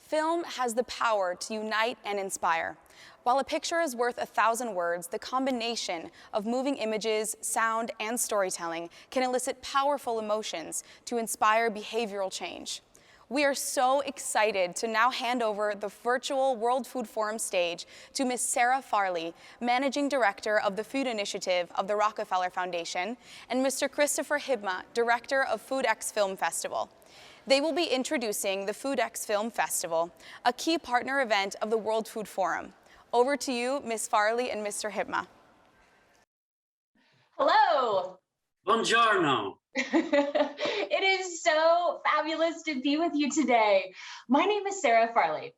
Film has the power to unite and inspire. While a picture is worth 1,000 words, the combination of moving images, sound, and storytelling can elicit powerful emotions to inspire behavioral change. We are so excited to now hand over the virtual World Food Forum stage to Ms. Sarah Farley, Managing Director of the Food Initiative of the Rockefeller Foundation, and Mr. Christopher Hibma, Director of FoodxFilm Festival. They will be introducing the FoodxFilm Festival, a key partner event of the World Food Forum. Over to you, Ms. Farley and Mr. Hibma. Hello. Buongiorno. It is so fabulous to be with you today. My name is Sarah Farley.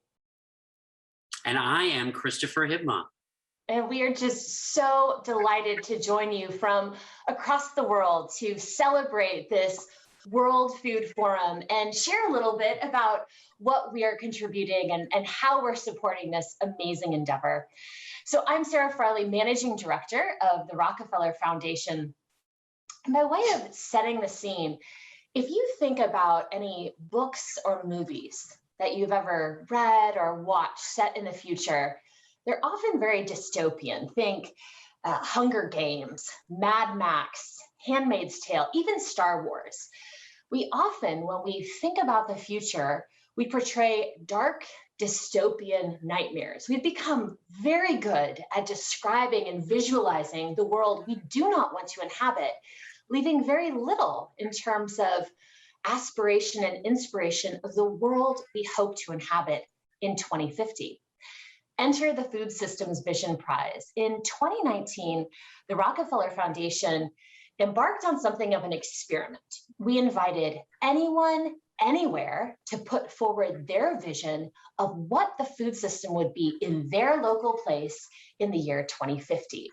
And I am Christopher Hibma. And we are just so delighted to join you from across the world to celebrate this World Food Forum and share a little bit about what we are contributing and how we're supporting this amazing endeavor. So I'm Sarah Farley, Managing Director of the Rockefeller Foundation. And by way of setting the scene, if you think about any books or movies that you've ever read or watched set in the future, they're often very dystopian. Think Hunger Games, Mad Max, Handmaid's Tale, even Star Wars. We often, when we think about the future, we portray dark, dystopian nightmares. We've become very good at describing and visualizing the world we do not want to inhabit, leaving very little in terms of aspiration and inspiration of the world we hope to inhabit in 2050. Enter the Food Systems Vision Prize. In 2019, the Rockefeller Foundation embarked on something of an experiment. We invited anyone, anywhere to put forward their vision of what the food system would be in their local place in the year 2050.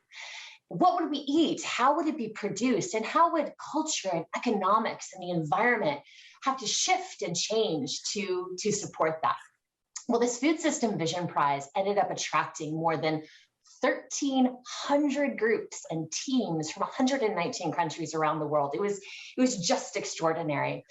What would we eat? How would it be produced? And how would culture and economics and the environment have to shift and change to support that? Well, this Food System Vision Prize ended up attracting more than 1,300 groups and teams from 119 countries around the world. It was just extraordinary.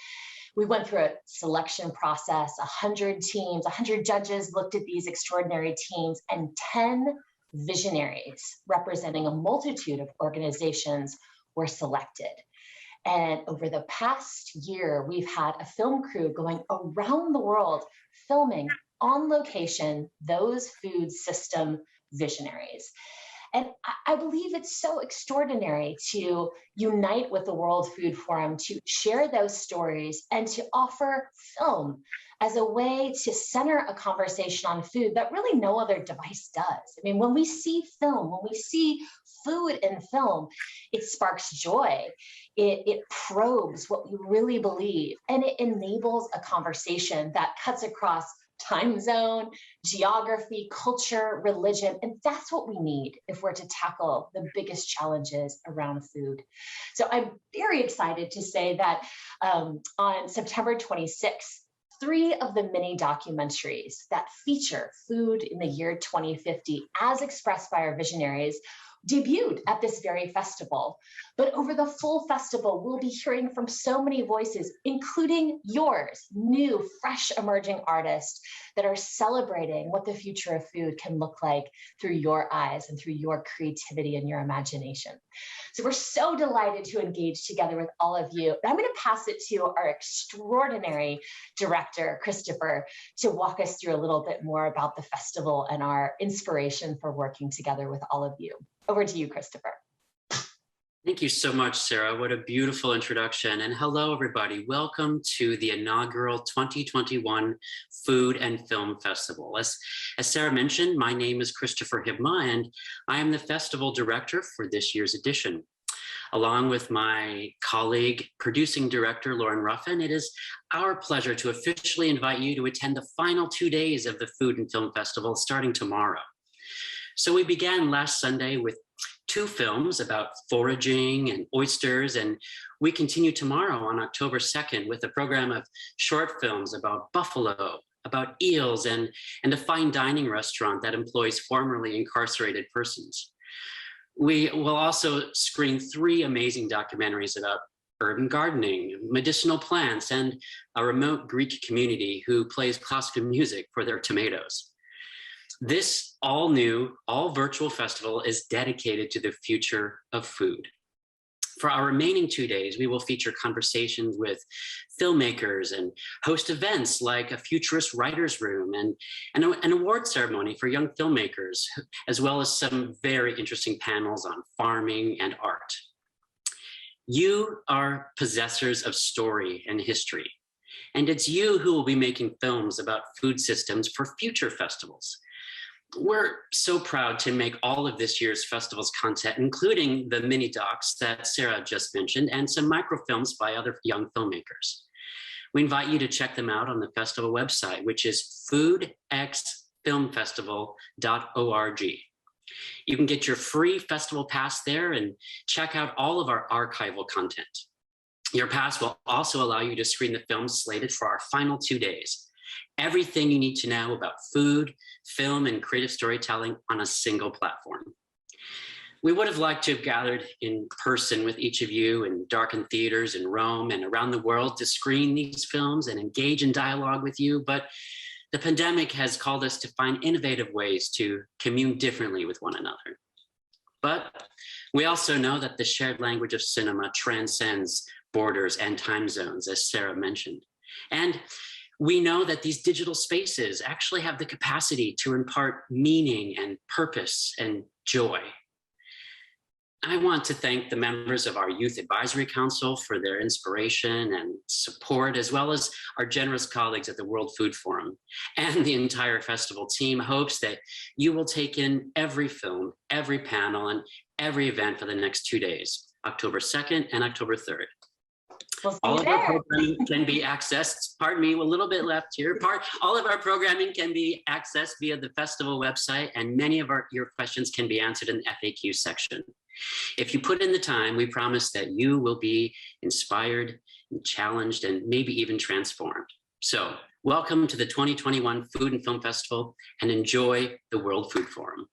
We went through a selection process, 100 teams, 100 judges looked at these extraordinary teams, and 10 visionaries representing a multitude of organizations were selected. And over the past year, we've had a film crew going around the world filming on location those food system visionaries. And I believe it's so extraordinary to unite with the World Food Forum, to share those stories and to offer film as a way to center a conversation on food that really no other device does. I mean, when we see film, when we see food in film, it sparks joy. It probes what we really believe, and it enables a conversation that cuts across time zone, geography, culture, religion, and that's what we need if we're to tackle the biggest challenges around food. So I'm very excited to say that on September 26th, 3 of the mini documentaries that feature food in the year 2050, as expressed by our visionaries, debuted at this very festival. But over the full festival, we'll be hearing from so many voices, including yours, new, fresh, emerging artists that are celebrating what the future of food can look like through your eyes and through your creativity and your imagination. So we're so delighted to engage together with all of you. I'm going to pass it to our extraordinary director, Christopher, to walk us through a little bit more about the festival and our inspiration for working together with all of you. Over to you, Christopher. Thank you so much, Sarah. What a beautiful introduction. And hello, everybody. Welcome to the inaugural 2021 Food and Film Festival. As Sarah mentioned, my name is Christopher Hibma, and I am the festival director for this year's edition. Along with my colleague, producing director, Lauren Ruffin, it is our pleasure to officially invite you to attend the final 2 days of the Food and Film Festival starting tomorrow. So we began last Sunday with 2 films about foraging and oysters, and we continue tomorrow on October 2nd with a program of short films about buffalo, about eels, and a fine dining restaurant that employs formerly incarcerated persons. We will also screen 3 amazing documentaries about urban gardening, medicinal plants, and a remote Greek community who plays classical music for their tomatoes. This all new, all virtual festival is dedicated to the future of food. For our remaining 2 days, we will feature conversations with filmmakers and host events like a futurist writer's room and an award ceremony for young filmmakers, as well as some very interesting panels on farming and art. You are possessors of story and history, and it's you who will be making films about food systems for future festivals. We're so proud to make all of this year's festival's content, including the mini docs that Sarah just mentioned and some microfilms by other young filmmakers. We invite you to check them out on the festival website, which is FoodxFilmFestival.org. You can get your free festival pass there and check out all of our archival content. Your pass will also allow you to screen the films slated for our final 2 days. Everything you need to know about food, film, and creative storytelling on a single platform. We would have liked to have gathered in person with each of you in darkened theaters in Rome and around the world to screen these films and engage in dialogue with you, but the pandemic has called us to find innovative ways to commune differently with one another. But we also know that the shared language of cinema transcends borders and time zones, as Sarah mentioned. And we know that these digital spaces actually have the capacity to impart meaning and purpose and joy. I want to thank the members of our Youth Advisory Council for their inspiration and support, as well as our generous colleagues at the World Food Forum. And the entire festival team hopes that you will take in every film, every panel, and every event for the next 2 days, October 2nd and October 3rd. All of our programming can be accessed, pardon me, a little bit left here. All of our programming can be accessed via the festival website, and many of your questions can be answered in the FAQ section. If you put in the time, we promise that you will be inspired, challenged, and maybe even transformed. So welcome to the 2021 Food and Film Festival, and enjoy the World Food Forum.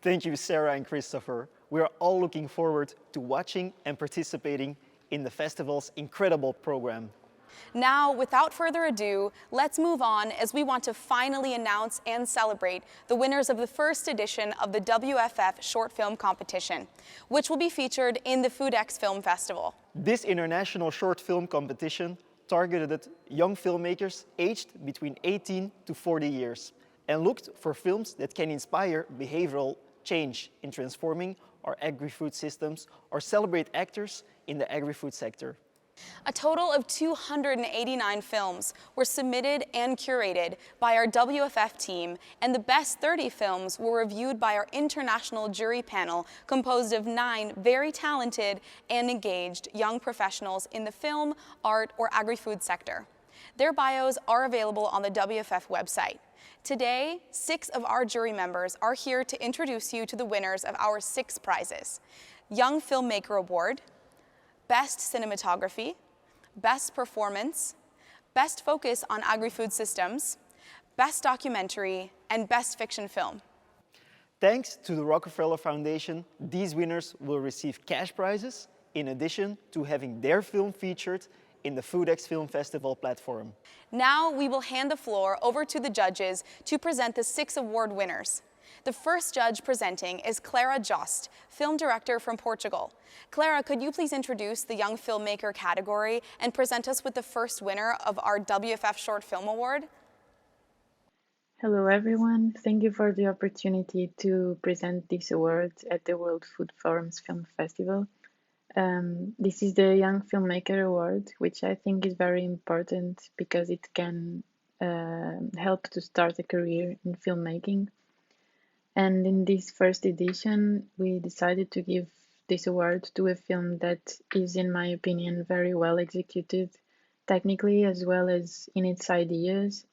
Thank you, Sarah and Christopher. We are all looking forward to watching and participating in the festival's incredible program. Now, without further ado, let's move on as we want to finally announce and celebrate the winners of the first edition of the WFF Short Film Competition, which will be featured in the FoodxFilm Festival. This international short film competition targeted young filmmakers aged between 18 to 40 years and looked for films that can inspire behavioral change in transforming our agri-food systems or celebrate actors in the agri-food sector. A total of 289 films were submitted and curated by our WFF team, and the best 30 films were reviewed by our international jury panel composed of 9 very talented and engaged young professionals in the film, art, or agri-food sector. Their bios are available on the WFF website. Today, 6 of our jury members are here to introduce you to the winners of our 6 prizes: Young Filmmaker Award, Best Cinematography, Best Performance, Best Focus on Agri-Food Systems, Best Documentary, and Best Fiction Film. Thanks to the Rockefeller Foundation, these winners will receive cash prizes in addition to having their film featured in the FoodxFilm Festival platform. Now we will hand the floor over to the judges to present the 6 award winners. The first judge presenting is Clara Jost, film director from Portugal. Clara, could you please introduce the Young Filmmaker category and present us with the first winner of our WFF Short Film Award? Hello everyone, thank you for the opportunity to present this award at the World Food Forum's Film Festival. This is the Young Filmmaker Award, which I think is very important because it can help to start a career in filmmaking. And in this first edition, we decided to give this award to a film that is, in my opinion, very well executed technically as well as in its ideas.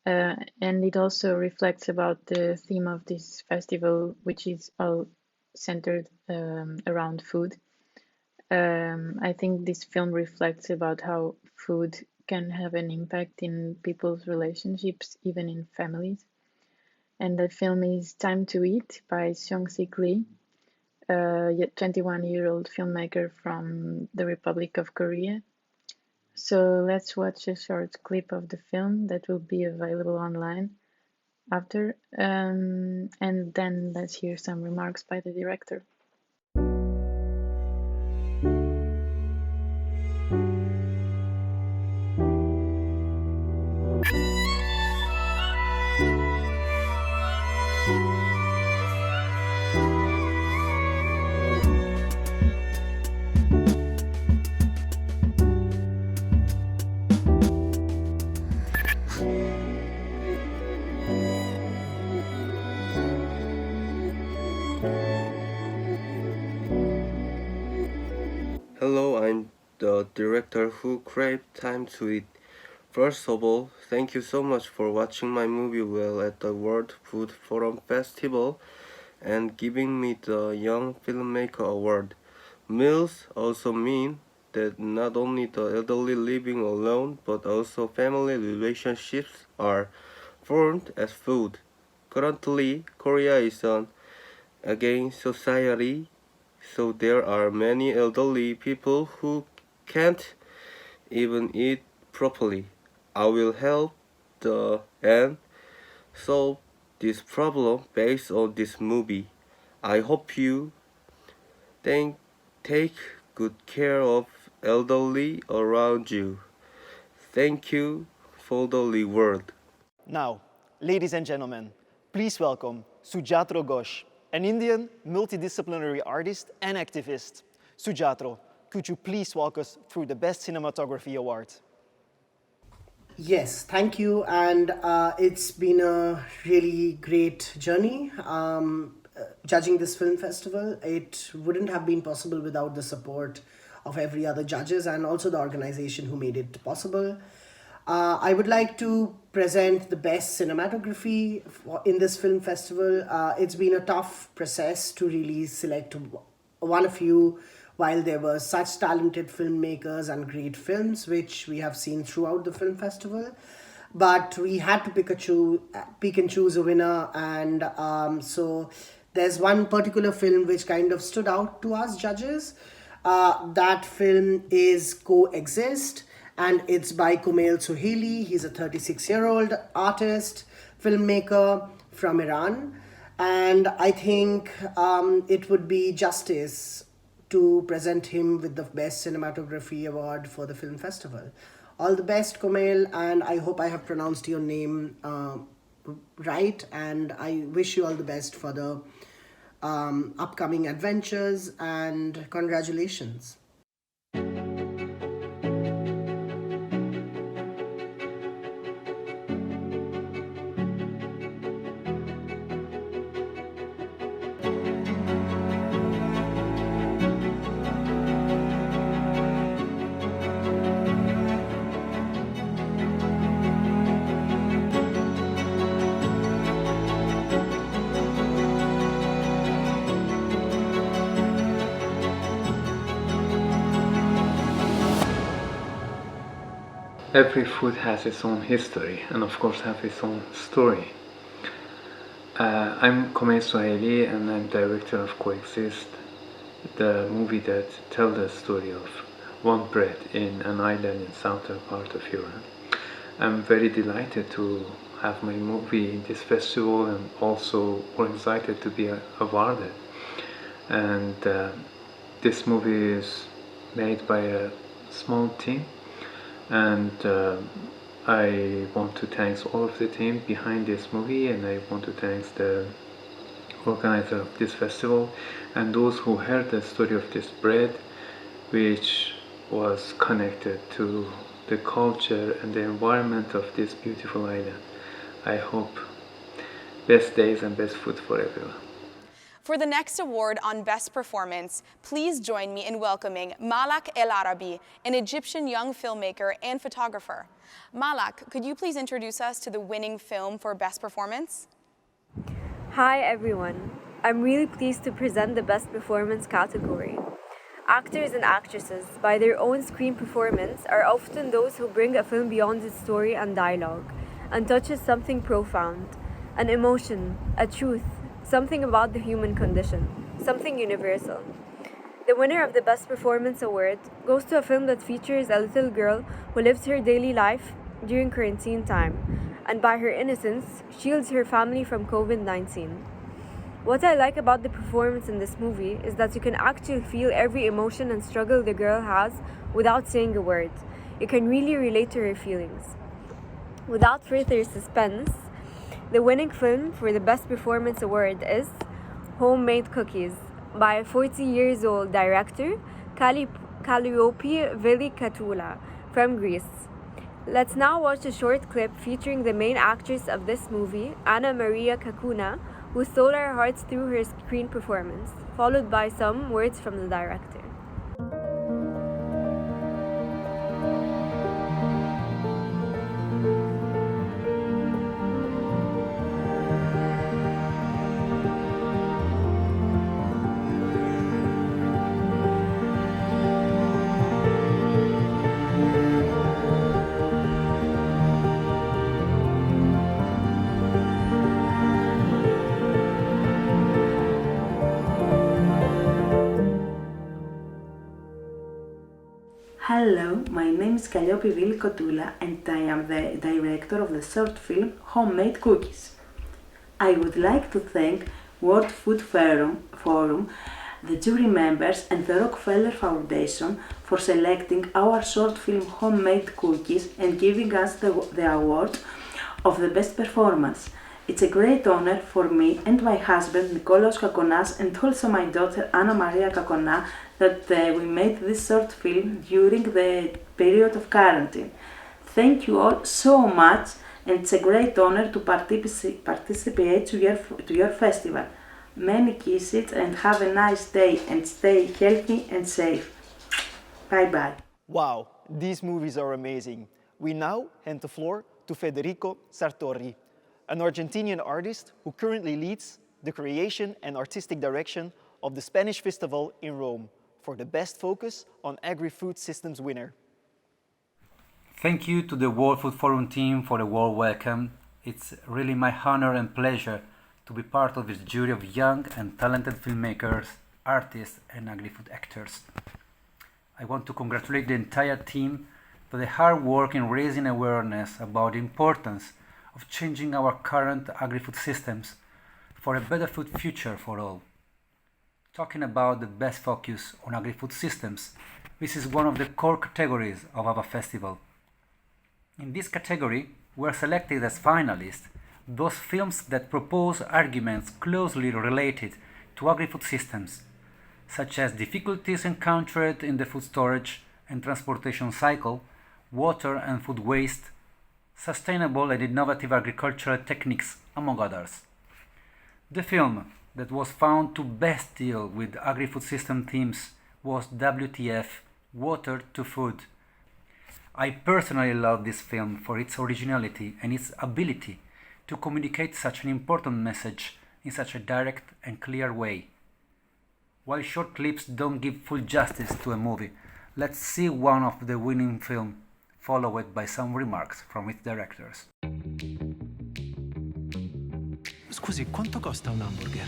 And it also reflects about the theme of this festival, which is all centered around food. I think this film reflects about how food can have an impact in people's relationships, even in families. And the film is Time to Eat by Seong-Sik Lee. a 21-year-old filmmaker from the Republic of Korea. So let's watch a short clip of the film that will be available online after, and then let's hear some remarks by the director. Hello, I'm the director who craved time to eat. First of all, thank you so much for watching my movie well at the World Food Forum Festival and giving me the Young Filmmaker Award. Meals also mean that not only the elderly living alone, but also family relationships are formed as food. Currently, Korea is an aging society, so there are many elderly people who can't even eat properly. I will help and solve this problem based on this movie. I hope you take good care of elderly around you. Thank you for the reward. Now, ladies and gentlemen, please welcome Sujatro Ghosh, an Indian multidisciplinary artist and activist. Sujatro, could you please walk us through the Best Cinematography Award? Yes, thank you. And it's been a really great journey judging this film festival. It wouldn't have been possible without the support of every other judges and also the organization who made it possible. I would like to present the best cinematography in this film festival. It's been a tough process to really select one of you, while there were such talented filmmakers and great films, which we have seen throughout the film festival. But we had to pick and choose a winner, and so there's one particular film which kind of stood out to us judges. That film is Coexist, and it's by Kumail Sohaili. He's a 36-year-old artist, filmmaker from Iran. And I think it would be justice to present him with the Best Cinematography Award for the film festival. All the best, Kumail, and I hope I have pronounced your name right, and I wish you all the best for the upcoming adventures, and congratulations. Every food has its own history and of course has its own story. I'm Kumail Sohaili and I'm director of Coexist, the movie that tells the story of one bread in an island in southern part of Europe. I'm very delighted to have my movie in this festival and also more excited to be awarded. And this movie is made by a small team, and I want to thank all of the team behind this movie, and I want to thank the organizer of this festival and those who heard the story of this bread, which was connected to the culture and the environment of this beautiful island. I hope best days and best food for everyone. For the next award on Best Performance, please join me in welcoming Malak El Arabi, an Egyptian young filmmaker and photographer. Malak, could you please introduce us to the winning film for Best Performance? Hi everyone. I'm really pleased to present the Best Performance category. Actors and actresses, by their own screen performance, are often those who bring a film beyond its story and dialogue, and touches something profound, an emotion, a truth, something about the human condition. something universal. The winner of the Best Performance Award goes to a film that features a little girl who lives her daily life during quarantine time, and by her innocence, shields her family from COVID-19. What I like about the performance in this movie is that you can actually feel every emotion and struggle the girl has without saying a word. You can really relate to her feelings. Without further suspense, the winning film for the Best Performance Award is Homemade Cookies by a 40 years old director, Calliope Villikatoula from Greece. Let's now watch a short clip featuring the main actress of this movie, Anna Maria Kakuna, who stole our hearts through her screen performance, followed by some words from the director. Hello, my name is Calliope Villikatoula and I am the director of the short film Homemade Cookies. I would like to thank World Food Forum, the jury members and the Rockefeller Foundation for selecting our short film Homemade Cookies and giving us the award of the best performance. It's a great honor for me and my husband Nikolaos Kakonas and also my daughter Anna Maria Kakona that we made this short film during the period of quarantine. Thank you all so much, and it's a great honor to participate to your festival. Many kisses and have a nice day and stay healthy and safe. Bye bye. Wow, these movies are amazing. We now hand the floor to Federico Sartori, an Argentinian artist who currently leads the creation and artistic direction of the Spanish Festival in Rome for the Best Focus on Agri-Food Systems winner. Thank you to the World Food Forum team for the warm welcome. It's really my honor and pleasure to be part of this jury of young and talented filmmakers, artists, and agri-food actors. I want to congratulate the entire team for the hard work in raising awareness about the importance of changing our current agri-food systems for a better food future for all. Talking about the best focus on agri-food systems, this is one of the core categories of our festival. In this category, we are selected as finalists those films that propose arguments closely related to agri-food systems, such as difficulties encountered in the food storage and transportation cycle, water and food waste, sustainable and innovative agricultural techniques, among others. The film that was found to best deal with agri-food system themes was WTF, Water to Food. I personally love this film for its originality and its ability to communicate such an important message in such a direct and clear way. While short clips don't give full justice to a movie, let's see one of the winning film, followed by some remarks from its directors. Scusi, quanto costa un hamburger?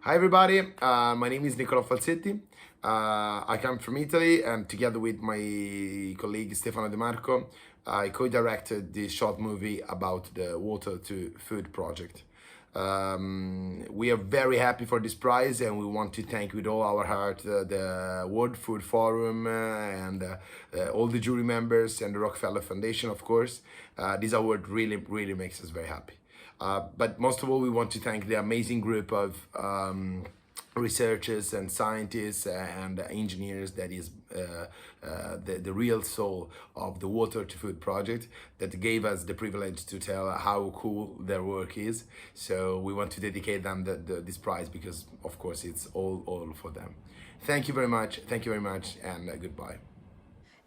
Hi everybody, my name is Nicola Falsetti. I come from Italy and together with my colleague Stefano De Marco, I co-directed this short movie about the Water to Food project. We are very happy for this prize and we want to thank with all our heart the World Food Forum and all the jury members and the Rockefeller Foundation, of course. This award really makes us very happy. But most of all, we want to thank the amazing group of researchers and scientists and engineers that is the real soul of the Water to Food project that gave us the privilege to tell how cool their work is. So we want to dedicate them this prize because, of course, it's all for them. Thank you very much, and goodbye.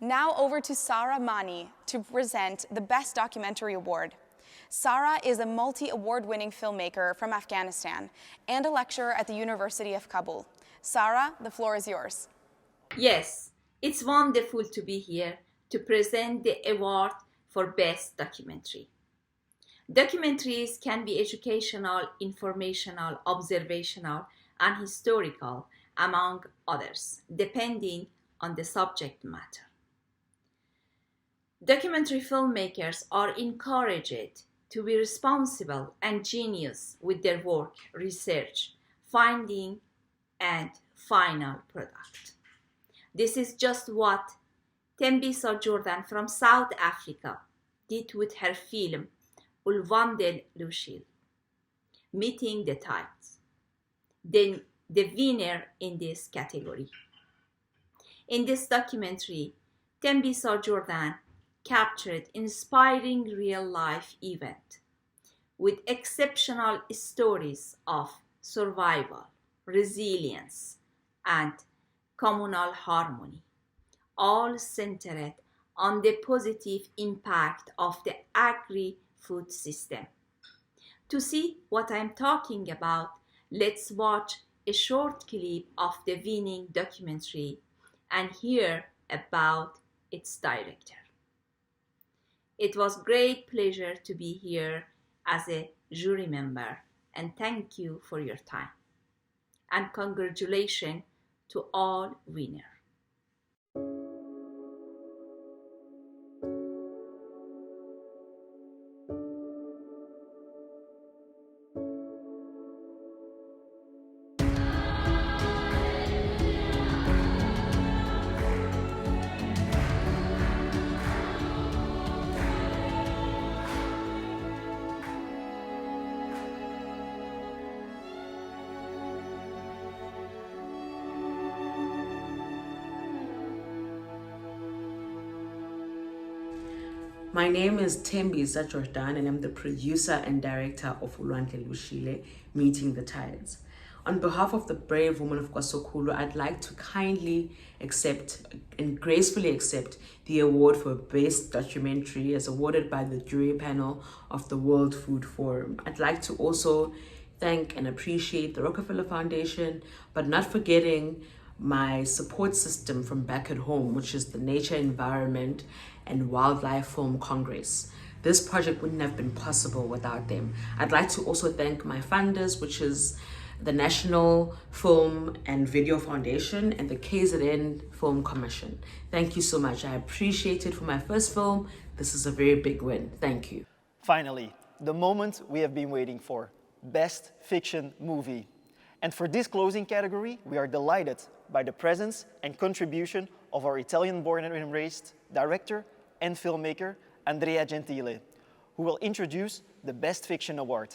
Now over to Sara Mani to present the Best Documentary Award. Sara is a multi-award-winning filmmaker from Afghanistan and a lecturer at the University of Kabul. Sara, the floor is yours. Yes, it's wonderful to be here to present the award for Best Documentary. Documentaries can be educational, informational, observational, and historical, among others, depending on the subject matter. Documentary filmmakers are encouraged to be responsible and genius with their work, research, finding, and final product. This is just what Tembi Jordan from South Africa did with her film Untitled Chapter, Meeting the Tides, the winner in this category. In this documentary, Tembi Jordan captured inspiring real-life event with exceptional stories of survival, resilience, and communal harmony, all centered on the positive impact of the agri-food system. To see what I'm talking about, let's watch a short clip of the winning documentary and hear about its director. It was great pleasure to be here as a jury member, and thank you for your time. And congratulations to all winners. My name is Tembi Jordan, and I'm the producer and director of Untitled Chapter, Meeting the Tides. On behalf of the brave women of KwaZulu, I'd like to kindly accept and gracefully accept the award for Best Documentary as awarded by the jury panel of the World Food Forum. I'd like to also thank and appreciate the Rockefeller Foundation, but not forgetting my support system from back at home, which is the Nature, Environment and Wildlife Film Congress. This project wouldn't have been possible without them. I'd like to also thank my funders, which is the National Film and Video Foundation and the KZN Film Commission. Thank you so much. I appreciate it for my first film. This is a very big win. Thank you. Finally, the moment we have been waiting for, Best Fiction Movie. And for this closing category, we are delighted by the presence and contribution of our Italian-born and raised director and filmmaker, Andrea Gentile, who will introduce the Best Fiction Award.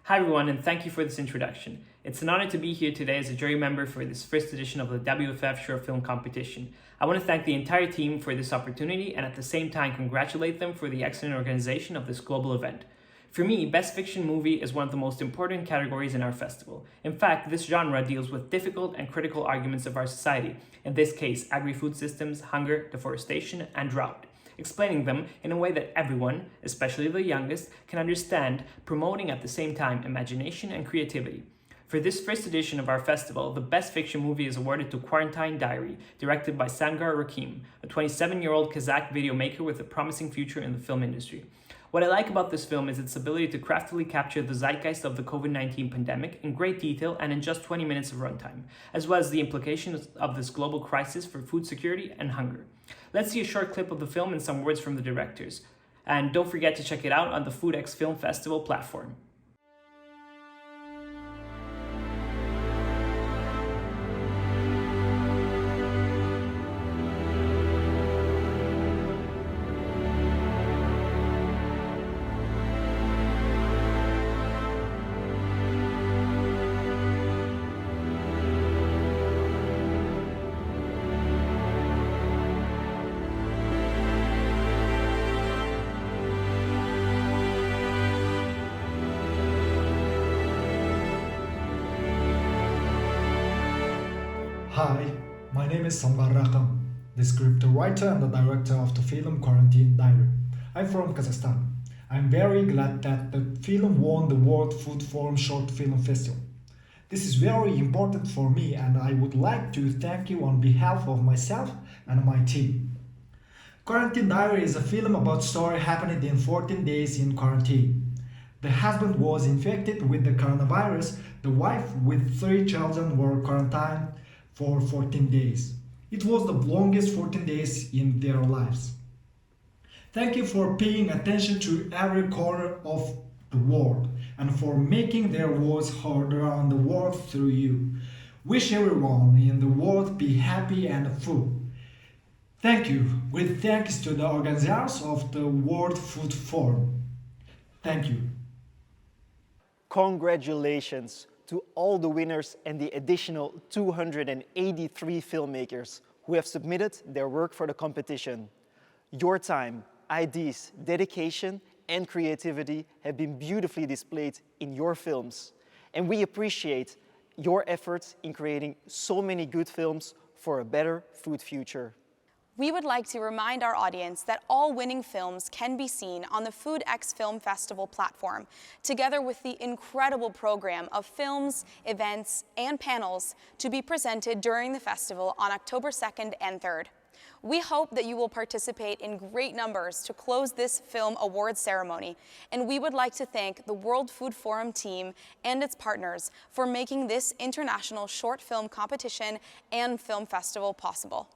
Hi everyone, and thank you for this introduction. It's an honor to be here today as a jury member for this first edition of the WFF short film competition. I want to thank the entire team for this opportunity and at the same time congratulate them for the excellent organization of this global event. For me, Best Fiction Movie is one of the most important categories in our festival. In fact, this genre deals with difficult and critical arguments of our society, in this case, agri-food systems, hunger, deforestation, and drought, explaining them in a way that everyone, especially the youngest, can understand, promoting at the same time imagination and creativity. For this first edition of our festival, the Best Fiction Movie is awarded to Quarantine Diary, directed by Sangar Rakim, a 27-year-old Kazakh video maker with a promising future in the film industry. What I like about this film is its ability to craftily capture the zeitgeist of the COVID-19 pandemic in great detail and in just 20 minutes of runtime, as well as the implications of this global crisis for food security and hunger. Let's see a short clip of the film and some words from the directors. And don't forget to check it out on the FoodxFilm Festival platform. Hi, my name is Sambar Rakam, the script writer and the director of the film Quarantine Diary. I'm from Kazakhstan. I'm very glad that the film won the World Food Forum Short Film Festival. This is very important for me and I would like to thank you on behalf of myself and my team. Quarantine Diary is a film about story happening in 14 days in quarantine. The husband was infected with the coronavirus, the wife with 3 children were quarantined for 14 days. It was the longest 14 days in their lives. Thank you for paying attention to every corner of the world and for making their voice heard around the world through you. Wish everyone in the world be happy and full. Thank you, with thanks to the organizers of the World Food Forum. Thank you. Congratulations to all the winners and the additional 283 filmmakers who have submitted their work for the competition. Your time, ideas, dedication, and creativity have been beautifully displayed in your films. And we appreciate your efforts in creating so many good films for a better food future. We would like to remind our audience that all winning films can be seen on the FoodxFilm Festival platform, together with the incredible program of films, events, and panels to be presented during the festival on October 2nd and 3rd. We hope that you will participate in great numbers to close this film awards ceremony, and we would like to thank the World Food Forum team and its partners for making this international short film competition and film festival possible.